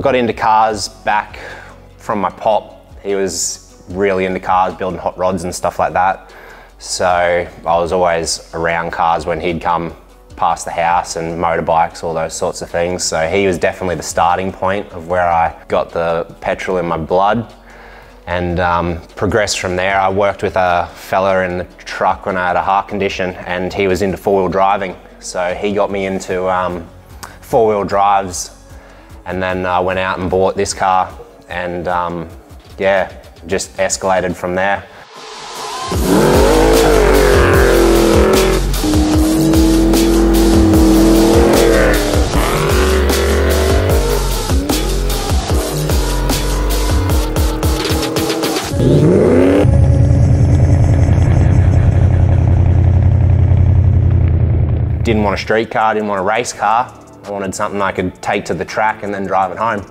got into cars back from my pop. He was really into cars, building hot rods and stuff like that. So I was always around cars when he'd come past the house, and motorbikes, all those sorts of things. So he was definitely the starting point of where I got the petrol in my blood, and progressed from there. I worked with a fella in the truck when I had a heart condition, and he was into four-wheel driving. So he got me into four-wheel drives, and then I went out and bought this car, and yeah, just escalated from there. Didn't want a street car, didn't want a race car. I wanted something I could take to the track and then drive it home.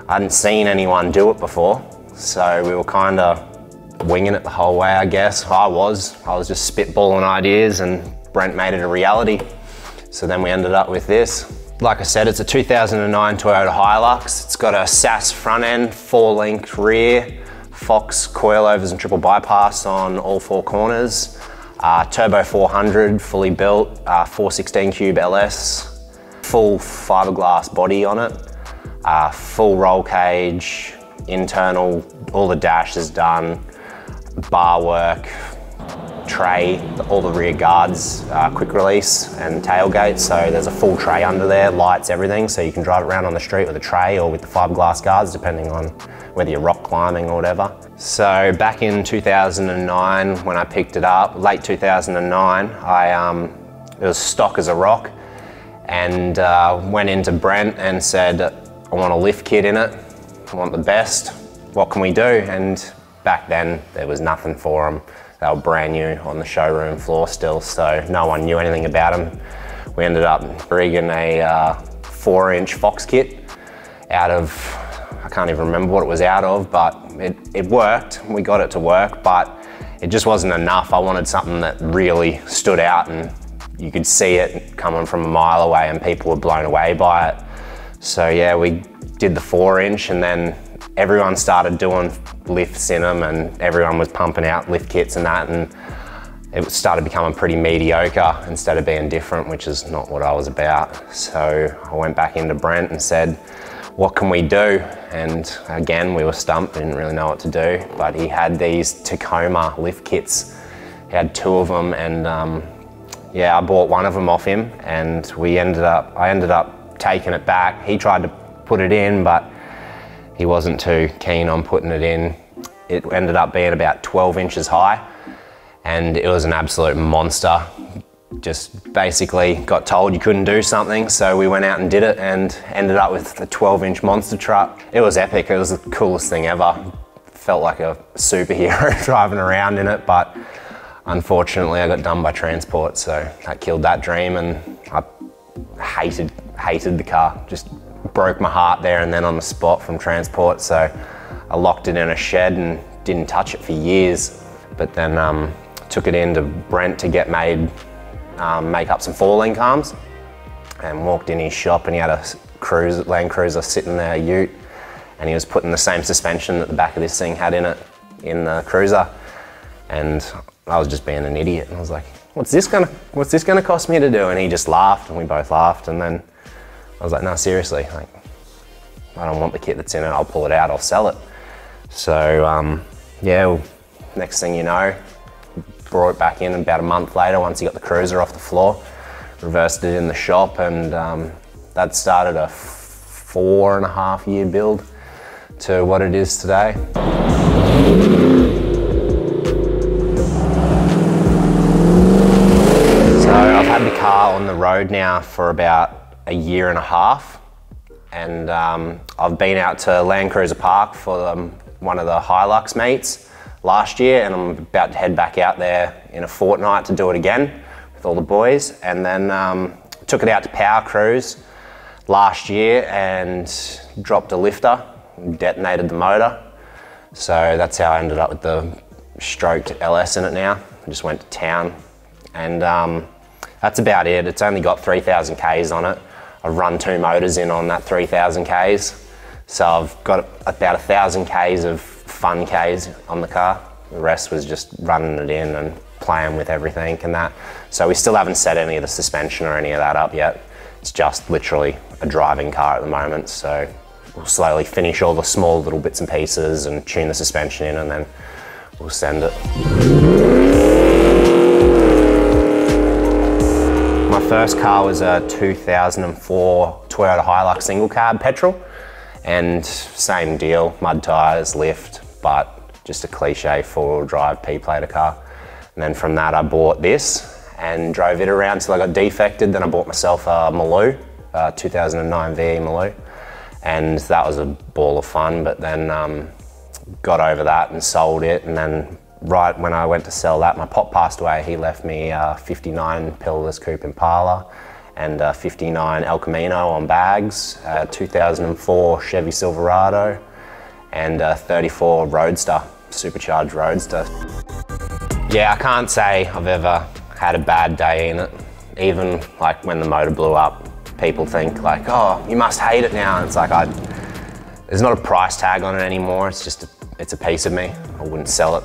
I hadn't seen anyone do it before, so we were kind of winging it the whole way, I guess. I was just spitballing ideas, and Brent made it a reality. So then we ended up with this. Like I said, it's a 2009 Toyota Hilux. It's got a SAS front end, 4-link rear, Fox coilovers and triple bypass on all four corners. Turbo 400, fully built, 416 cube LS, full fiberglass body on it, full roll cage, internal, all the dash is done, bar work, tray, all the rear guards, quick release and tailgate. So there's a full tray under there, lights, everything. So you can drive it around on the street with a tray or with the fiberglass guards, depending on whether you're rock climbing or whatever. So back in 2009, when I picked it up, late 2009, it was stock as a rock, and went into Brent and said, I want a lift kit in it, I want the best, what can we do? And back then, there was nothing for them. They were brand new on the showroom floor still, so no one knew anything about them. We ended up rigging a 4-inch Fox kit out of, I can't even remember what it was out of, but it worked. We got it to work, but it just wasn't enough. I wanted something that really stood out, and you could see it coming from a mile away, and people were blown away by it. So yeah, we did the 4-inch, and then everyone started doing lifts in them, and everyone was pumping out lift kits and that, and it started becoming pretty mediocre instead of being different, which is not what I was about. So I went back into Brent and said, what can we do? And again, we were stumped, didn't really know what to do, but he had these Tacoma lift kits. He had 2 of them, and yeah, I bought one of them off him, and I ended up taking it back. He tried to put it in, but he wasn't too keen on putting it in. It ended up being about 12 inches high, and it was an absolute monster. Just basically got told you couldn't do something, so we went out and did it and ended up with a 12-inch monster truck. It was epic. It was the coolest thing ever. Felt like a superhero driving around in it, but unfortunately I got done by transport, so that killed that dream, and I hated the car. Just broke my heart there and then on the spot from transport, so I locked it in a shed and didn't touch it for years. But then took it into Brent to get made, make up some 4-link arms, and walked in his shop, and he had a Land Cruiser sitting there, a ute, and he was putting the same suspension that the back of this thing had in it in the Cruiser, and I was just being an idiot, and I was like, what's this gonna cost me to do? And he just laughed, and we both laughed, and then I was like, no, seriously, like, I don't want the kit that's in it, I'll pull it out, I'll sell it. So yeah, next thing you know, brought it back in about a month later once he got the Cruiser off the floor, reversed it in the shop, and that started a 4.5-year build to what it is today. So I've had the car on the road now for about 1.5 years, and I've been out to Land Cruiser Park for one of the Hilux meets last year, and I'm about to head back out there in a fortnight to do it again with all the boys. And then took it out to Power Cruise last year and dropped a lifter, detonated the motor. So that's how I ended up with the stroked LS in it now. I just went to town, and that's about it. It's only got 3,000 Ks on it. I've run 2 motors in on that 3,000 Ks. So I've got about 1,000 Ks of fun Ks on the car. The rest was just running it in and playing with everything and that. So we still haven't set any of the suspension or any of that up yet. It's just literally a driving car at the moment. So we'll slowly finish all the small little bits and pieces and tune the suspension in, and then we'll send it. My first car was a 2004 Toyota Hilux single cab petrol, and same deal, mud tyres, lift, but just a cliche four-wheel drive P-plater car. And then from that I bought this and drove it around till I got defected. Then I bought myself a Maloo, 2009 VE Maloo, and that was a ball of fun, but then got over that and sold it. And then right when I went to sell that, my pop passed away. He left me a 59 Pillarless Coupe Impala and a 59 El Camino on bags, a 2004 Chevy Silverado, and a 34 Roadster, supercharged Roadster. Yeah, I can't say I've ever had a bad day in it. Even like when the motor blew up, people think like, oh, you must hate it now. And it's like, there's not a price tag on it anymore. It's just, it's a piece of me. I wouldn't sell it.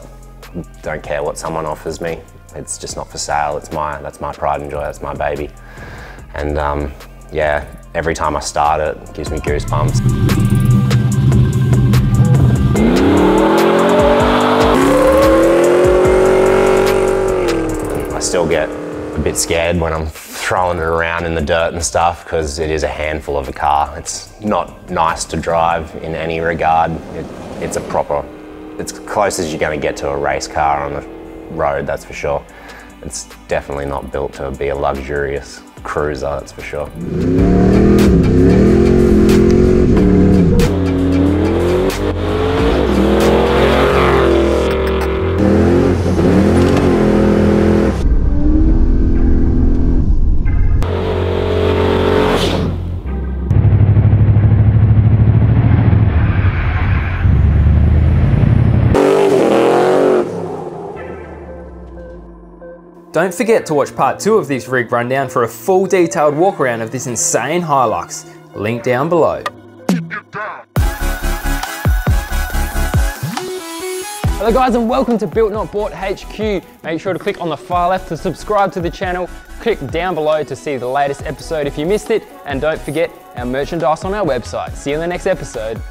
Don't care what someone offers me. It's just not for sale. That's my pride and joy, that's my baby. And yeah, every time I start it, it gives me goosebumps. I still get a bit scared when I'm throwing it around in the dirt and stuff, because it is a handful of a car. It's not nice to drive in any regard. It's close as you're going to get to a race car on the road, that's for sure. It's definitely not built to be a luxurious cruiser, that's for sure. Don't forget to watch part 2 of this rig rundown for a full detailed walk around of this insane Hilux. Link down below. Hello guys, and welcome to Built Not Bought HQ. Make sure to click on the far left to subscribe to the channel. Click down below to see the latest episode if you missed it, and don't forget our merchandise on our website. See you in the next episode.